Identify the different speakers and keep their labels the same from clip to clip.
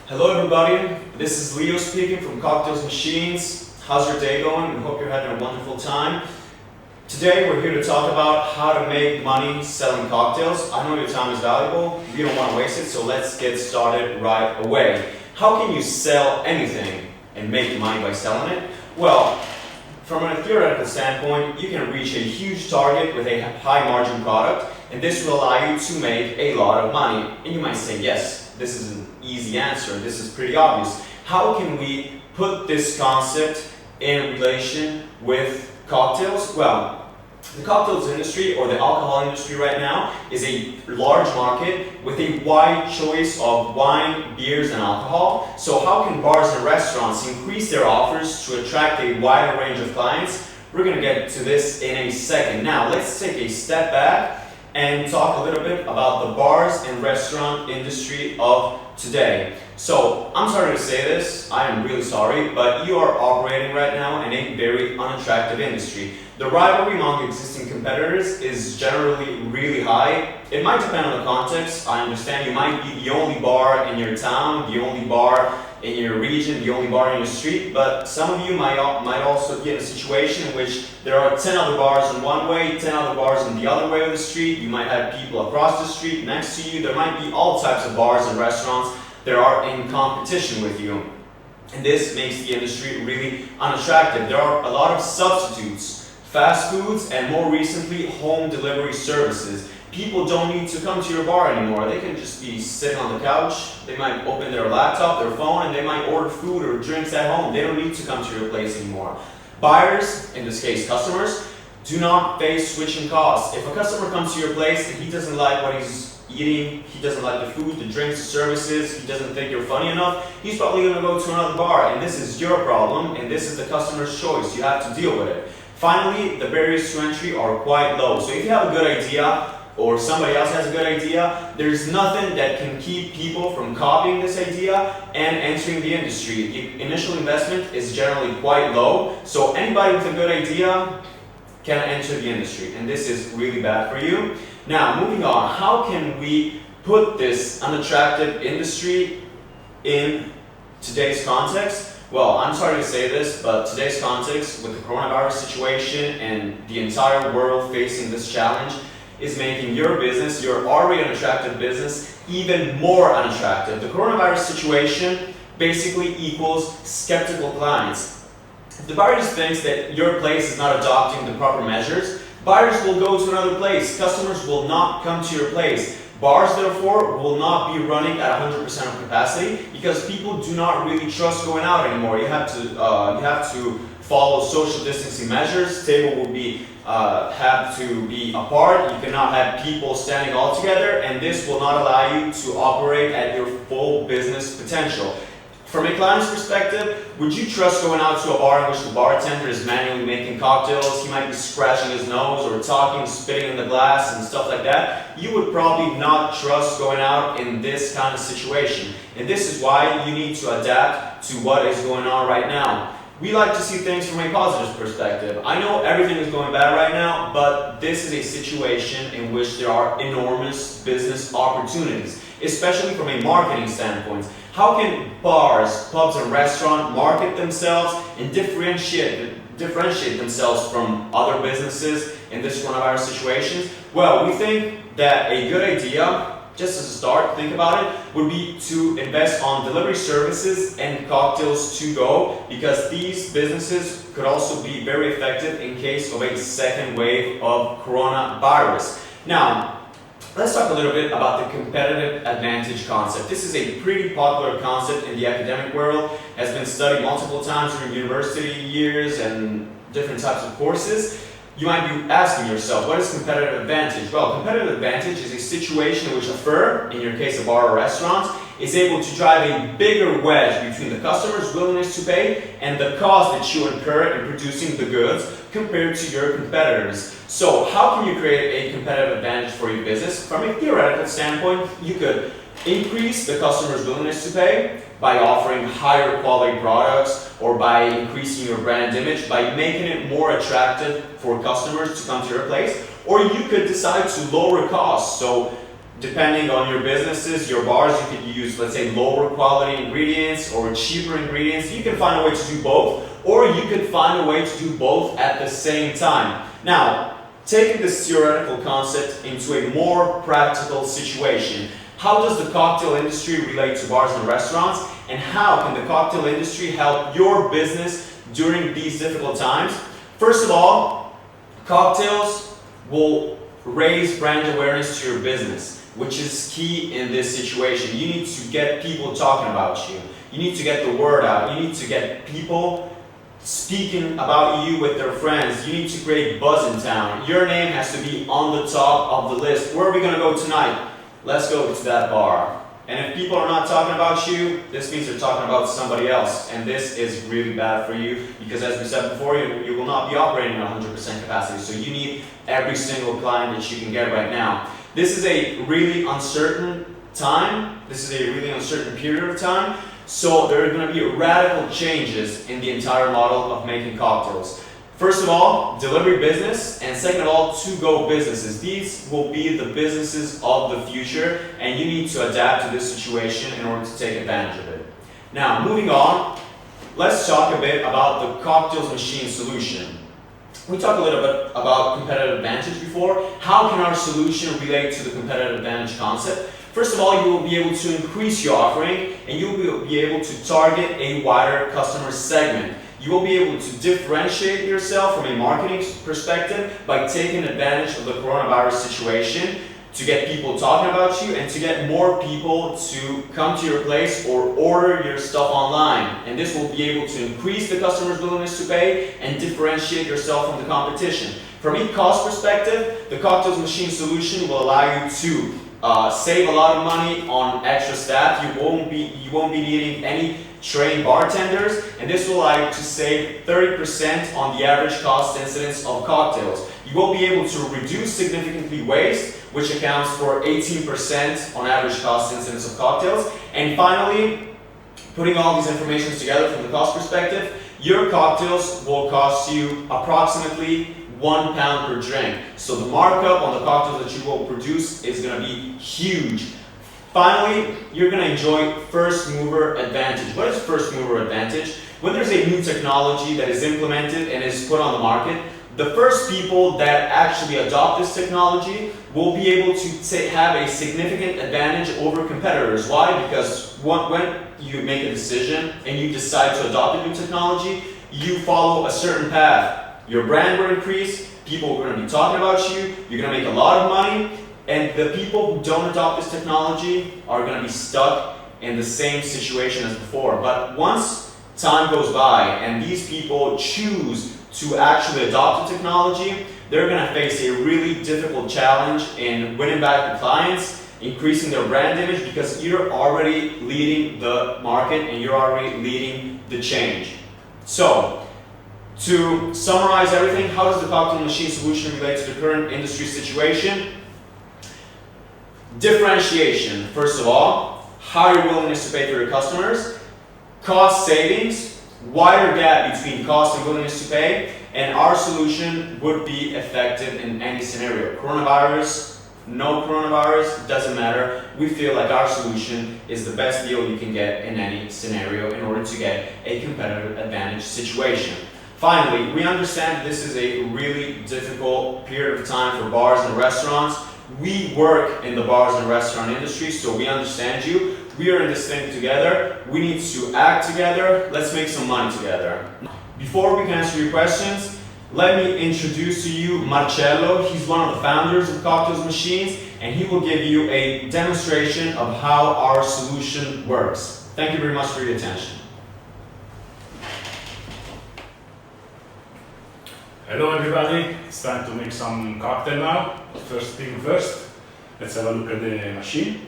Speaker 1: Hello everybody, this is Leo speaking from CocktailsMachine. How's your day going? I hope you're having a wonderful time. Today we're here to talk about how to make money selling cocktails. I know your time is valuable, you don't want to waste it, so let's get started right away. How can you sell anything and make money by selling it? Well, from a theoretical standpoint, you can reach a huge target with a high margin product, and this will allow you to make a lot of money. And you might say, yes, this is an easy answer, this is pretty obvious. How can we put this concept in relation with cocktails? Well, the cocktails industry or the alcohol industry right now is a large market with a wide choice of wine, beers, and alcohol. So how can bars and restaurants increase their offers to attract a wider range of clients? We're going to get to this in a second. Now let's take a step back and talk a little bit about the bars and restaurant industry of today. So I'm sorry to say this, I am really sorry, but you are operating right now in a very unattractive industry. The rivalry among existing competitors is generally really high. It might depend on the context. I understand you might be the only bar in your town, the only bar in your region, the only bar in your street, but some of you might also be in a situation in which there are 10 other bars in one way, 10 other bars in the other way of the street. You might have people across the street next to you. There might be all types of bars and restaurants that are in competition with you. And this makes the industry really unattractive. There are a lot of substitutes, fast foods, and more recently, home delivery services. People don't need to come to your bar anymore. They can just be sitting on the couch. They might open their laptop, their phone, and they might order food or drinks at home. They don't need to come to your place anymore. Buyers, in this case customers, do not face switching costs. If a customer comes to your place and he doesn't like what he's eating, he doesn't like the food, the drinks, the services, he doesn't think you're funny enough, he's probably going to go to another bar, and this is your problem, and this is the customer's choice. You have to deal with it. Finally, the barriers to entry are quite low. So if you have a good idea, or somebody else has a good idea, there's nothing that can keep people from copying this idea and entering the industry. The initial investment is generally quite low, so anybody with a good idea can enter the industry, and this is really bad for you. Now, moving on, how can we put this unattractive industry in today's context? Well, I'm sorry to say this, but today's context with the coronavirus situation and the entire world facing this challenge is making your business, your already unattractive business, even more unattractive. The coronavirus situation basically equals skeptical clients. If the buyer just thinks that your place is not adopting the proper measures, buyers will go to another place. Customers will not come to your place. Bars, therefore, will not be running at 100% of capacity because people do not really trust going out anymore. You have to follow social distancing measures. Table will be have to be apart. You cannot have people standing all together, and this will not allow you to operate at your full business potential. From a client's perspective, would you trust going out to a bar in which the bartender is manually making cocktails? He might be scratching his nose or talking, spitting in the glass and stuff like that. You would probably not trust going out in this kind of situation. And this is why you need to adapt to what is going on right now. We like to see things from a positive perspective. I know everything is going bad right now, but this is a situation in which there are enormous business opportunities, especially from a marketing standpoint. How can bars, pubs, and restaurants market themselves and differentiate themselves from other businesses in this coronavirus situation? Well, we think that a good idea, just as a start, think about it, would be to invest on delivery services and cocktails to go, because these businesses could also be very effective in case of a second wave of coronavirus. Now, let's talk a little bit about the competitive advantage concept. This is a pretty popular concept in the academic world, has been studied multiple times during university years and different types of courses. You might be asking yourself, what is competitive advantage? Well, competitive advantage is a situation in which a firm, in your case a bar or restaurant, is able to drive a bigger wedge between the customer's willingness to pay and the cost that you incur in producing the goods compared to your competitors. So how can you create a competitive advantage for your business? From a theoretical standpoint, you could increase the customer's willingness to pay by offering higher quality products, or by increasing your brand image, by making it more attractive for customers to come to your place. Or you could decide to lower costs. So depending on your businesses, your bars, you could use, let's say, lower quality ingredients or cheaper ingredients. You can find a way to do both, or you could find a way to do both at the same time. Now, taking this theoretical concept into a more practical situation, how does the cocktail industry relate to bars and restaurants, and how can the cocktail industry help your business during these difficult times? First of all, cocktails will raise brand awareness to your business, which is key in this situation. You need to get people talking about you. You need to get the word out. You need to get people speaking about you with their friends. You need to create buzz in town. Your name has to be on the top of the list. Where are we going to go tonight? Let's go to that bar. And if people are not talking about you, this means they're talking about somebody else. And this is really bad for you because, as we said before, you will not be operating at 100% capacity. So you need every single client that you can get right now. This is a really uncertain time. This is a really uncertain period of time. So there are going to be radical changes in the entire model of making cocktails. First of all, delivery business, and second of all, to-go businesses. These will be the businesses of the future, and you need to adapt to this situation in order to take advantage of it. Now, moving on, let's talk a bit about the CocktailsMachine solution. We talked a little bit about competitive advantage before. How can our solution relate to the competitive advantage concept? First of all, you will be able to increase your offering, and you will be able to target a wider customer segment. You will be able to differentiate yourself from a marketing perspective by taking advantage of the coronavirus situation to get people talking about you and to get more people to come to your place or order your stuff online. And this will be able to increase the customer's willingness to pay and differentiate yourself from the competition. From a cost perspective, the CocktailsMachine solution will allow you to save a lot of money on extra staff. You won't be needing any trained bartenders, and this will allow you to save 30% on the average cost incidence of cocktails. You will be able to reduce significantly waste, which accounts for 18% on average cost incidence of cocktails. And finally, putting all these informations together from the cost perspective, your cocktails will cost you approximately £1 per drink. So the markup on the cocktails that you will produce is going to be huge. Finally, you're going to enjoy first mover advantage. What is first mover advantage? When there's a new technology that is implemented and is put on the market, the first people that actually adopt this technology will be able to have a significant advantage over competitors. Why? Because when you make a decision and you decide to adopt a new technology, you follow a certain path. Your brand will increase, people are going to be talking about you, you're going to make a lot of money, and the people who don't adopt this technology are going to be stuck in the same situation as before. But once time goes by and these people choose to actually adopt the technology, they're going to face a really difficult challenge in winning back the clients, increasing their brand image, because you're already leading the market and you're already leading the change. So, to summarize everything, how does the CocktailsMachine solution relate to the current industry situation? Differentiation, first of all, higher willingness to pay for your customers, cost savings, wider gap between cost and willingness to pay, and our solution would be effective in any scenario. Coronavirus, no coronavirus, doesn't matter. We feel like our solution is the best deal you can get in any scenario in order to get a competitive advantage situation. Finally, we understand this is a really difficult period of time for bars and restaurants. We work in the bars and restaurant industry, so we understand you. We are in this thing together. We need to act together. Let's make some money together. Before we can answer your questions, let me introduce to you Marcello. He's one of the founders of CocktailsMachine, and he will give you a demonstration of how our solution works. Thank you very much for your attention.
Speaker 2: Hello everybody, it's time to make some cocktail now. First thing first, let's have a look at the machine.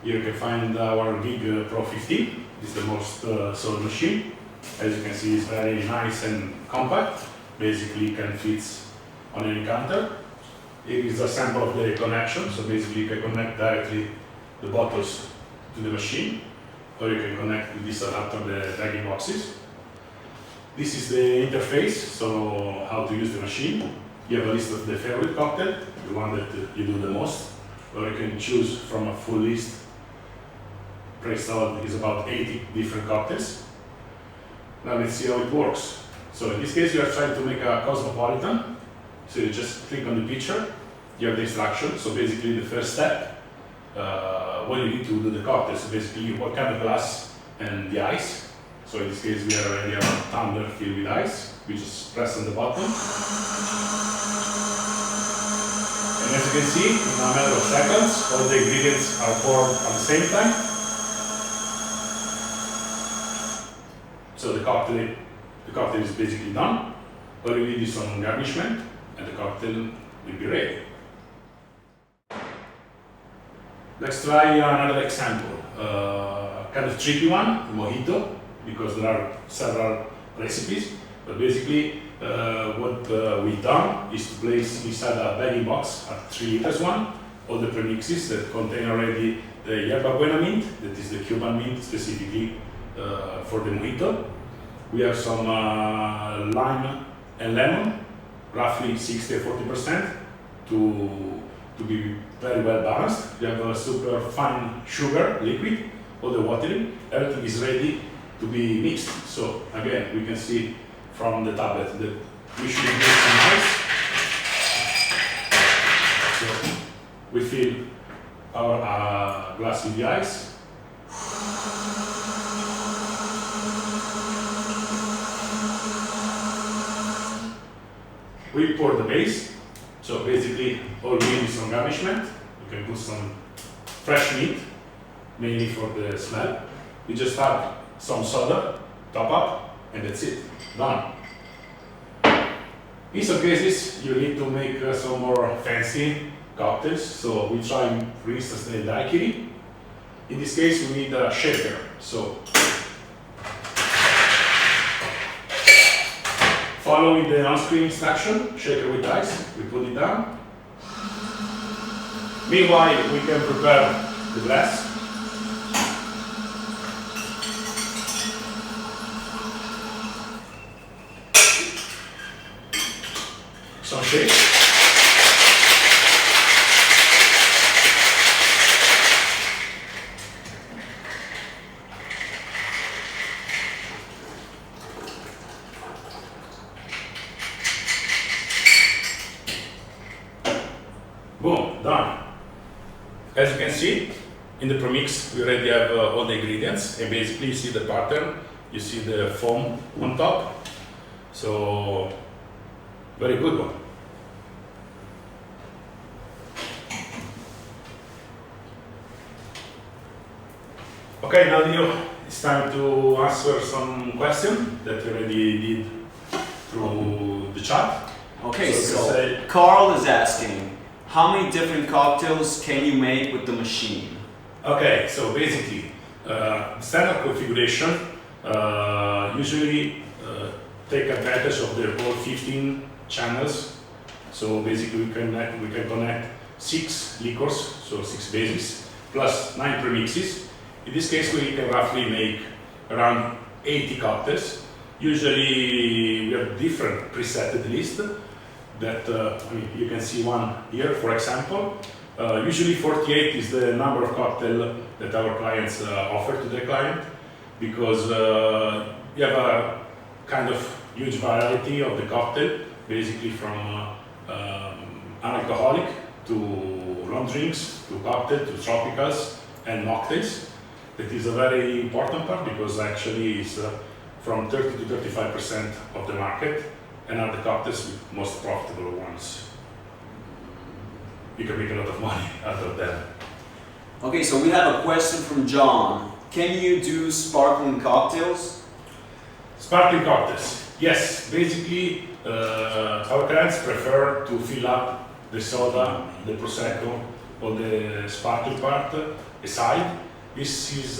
Speaker 2: Here you can find our Gig Pro 15. It's the most sold machine. As you can see, it's very nice and compact. Basically, it can fit on any counter. Here is a sample of the connection, so basically you can connect directly the bottles to the machine, or you can connect with this adapter the bagging boxes. This is the interface, so how to use the machine. You have a list of the favorite cocktail, the one that you do the most, or you can choose from a full list. Pre-installed is about 80 different cocktails. Now let's see how it works. So in this case, you are trying to make a cosmopolitan. So you just click on the picture, you have the instructions. So basically the first step, what you need to do the cocktail. So basically you have the glass and the ice. So in this case, we already have a tumbler filled with ice. We just press on the button. And as you can see, in a matter of seconds, all the ingredients are poured at the same time. So the cocktail is basically done. All you need is some garnishment, and the cocktail will be ready. Let's try another example. Kind of tricky one, mojito, because there are several recipes. But basically, what we've done is to place inside a bagging box a 3 liters one all the premixes that contain already the yerba buena mint, that is the Cuban mint specifically for the mojito. We have some lime and lemon, roughly 60 or 40%, to be very well balanced. We have a super fine sugar liquid, all the watering. Everything is ready to be mixed. So again, we can see from the tablet that we should make some ice. So we fill our glass with the ice. We pour the base. So basically, all we need is some garnishment. You can put some fresh meat, mainly for the smell. We just add some soda, top up, and that's it. Done. In some cases, you need to make some more fancy cocktails. So we try, for instance, the daiquiri. In this case, we need a shaker. So following the on-screen instruction, shaker with ice, we put it down. Meanwhile, we can prepare the glass. Some shake. Boom, done. As you can see, in the premix, we already have all the ingredients, and basically you see the pattern, you see the foam on top. So, very good one. Okay, now Leo, it's time to answer some questions that you already did through the chat.
Speaker 1: Okay,
Speaker 2: So
Speaker 1: so Carl is asking, how many different cocktails can you make with the machine?
Speaker 2: Okay, so basically, standard configuration usually take advantage of the all 15 channels. So basically, we can connect 6 liquors, so 6 bases, plus 9 premixes. In this case, we can roughly make around 80 cocktails. Usually, we have different presetted list. That you can see one here, for example. Usually 48 is the number of cocktail that our clients offer to their client, because you have a kind of huge variety of the cocktail, basically from non-alcoholic to long drinks, to cocktail, to tropicals and mocktails. That is a very important part, because actually it's from 30 to 35% of the market, and are the cocktails with most profitable ones. You can make a lot of money out of them.
Speaker 1: Okay, so we have a question from John. Can you do sparkling cocktails?
Speaker 2: Sparkling cocktails. Yes, basically our clients prefer to fill up the soda, the prosecco, or the sparkling part aside. This is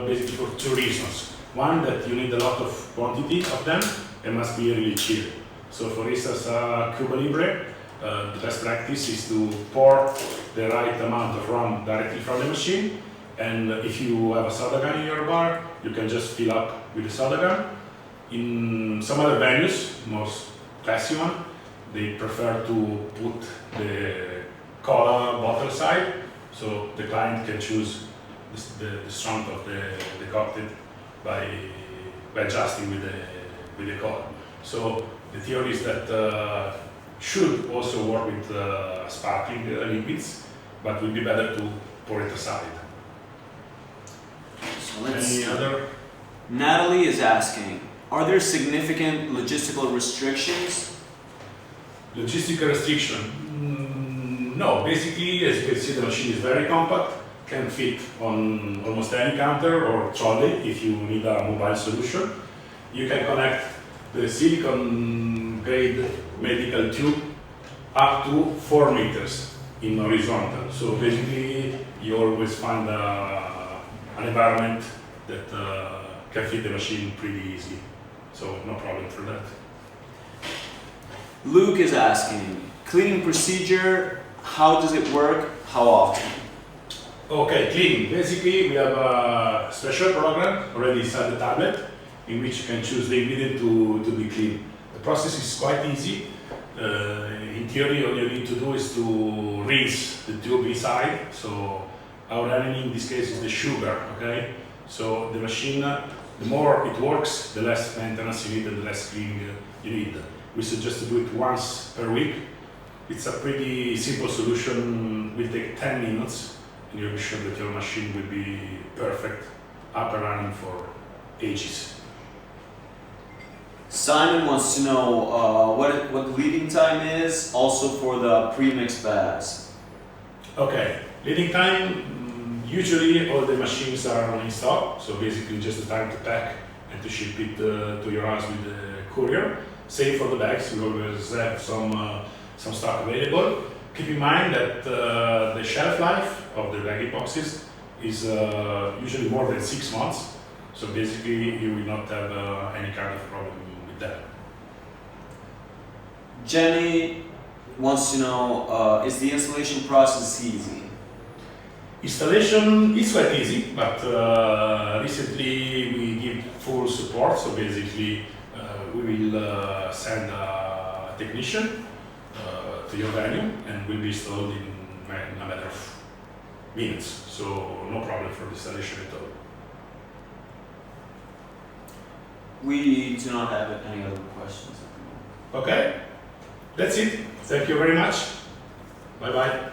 Speaker 2: basically for 2 reasons. One, that you need a lot of quantity of them and must be really chill. So for instance, Cuba Libre, the best practice is to pour the right amount of rum directly from the machine, and if you have a soda gun in your bar, you can just fill up with the soda gun. In some other venues, most classy one, they prefer to put the cola bottle side, so the client can choose the strength of the cocktail by adjusting with the cola. So the theory is that should also work with sparkling liquids, but will be better to pour it aside.
Speaker 1: So let's
Speaker 2: Any
Speaker 1: see.
Speaker 2: other?
Speaker 1: Natalie is asking, are there significant logistical restrictions?
Speaker 2: Logistical restriction? No, basically, as you can see, the machine is very compact, can fit on almost any counter or trolley if you need a mobile solution. You can connect the silicon grade medical tube up to 4 meters in horizontal. So basically, you always find an environment that can fit the machine pretty easily. So no problem for that.
Speaker 1: Luke is asking, cleaning procedure, how does it work? How often?
Speaker 2: Okay, cleaning. Basically, we have a special program already inside the tablet in which you can choose the ingredient to be clean. The process is quite easy. In theory, all you need to do is to rinse the tube inside. So our enemy in this case is the sugar, okay? So the machine, the more it works, the less maintenance you need and the less cleaning you need. We suggest to do it once per week. It's a pretty simple solution, will take 10 minutes, and you'll be sure that your machine will be perfect, up and running for ages.
Speaker 1: Simon wants to know what leading time is, also for the pre-mixed bags.
Speaker 2: Okay, leading time, usually all the machines are in stock, so basically just the time to pack and to ship it to your house with the courier. Same for the bags, we always have some stock available. Keep in mind that the shelf life of the baggy boxes is usually more than 6 months, so basically you will not have any kind of problem with that.
Speaker 1: Jenny wants to know, is the installation process easy?
Speaker 2: Installation is quite easy, but recently we give full support, so basically we will send a technician to your venue and will be installed in a matter of minutes, so no problem for the installation at all.
Speaker 1: We do not have any other questions at the moment.
Speaker 2: Okay, that's it. Thank you very much. Bye bye.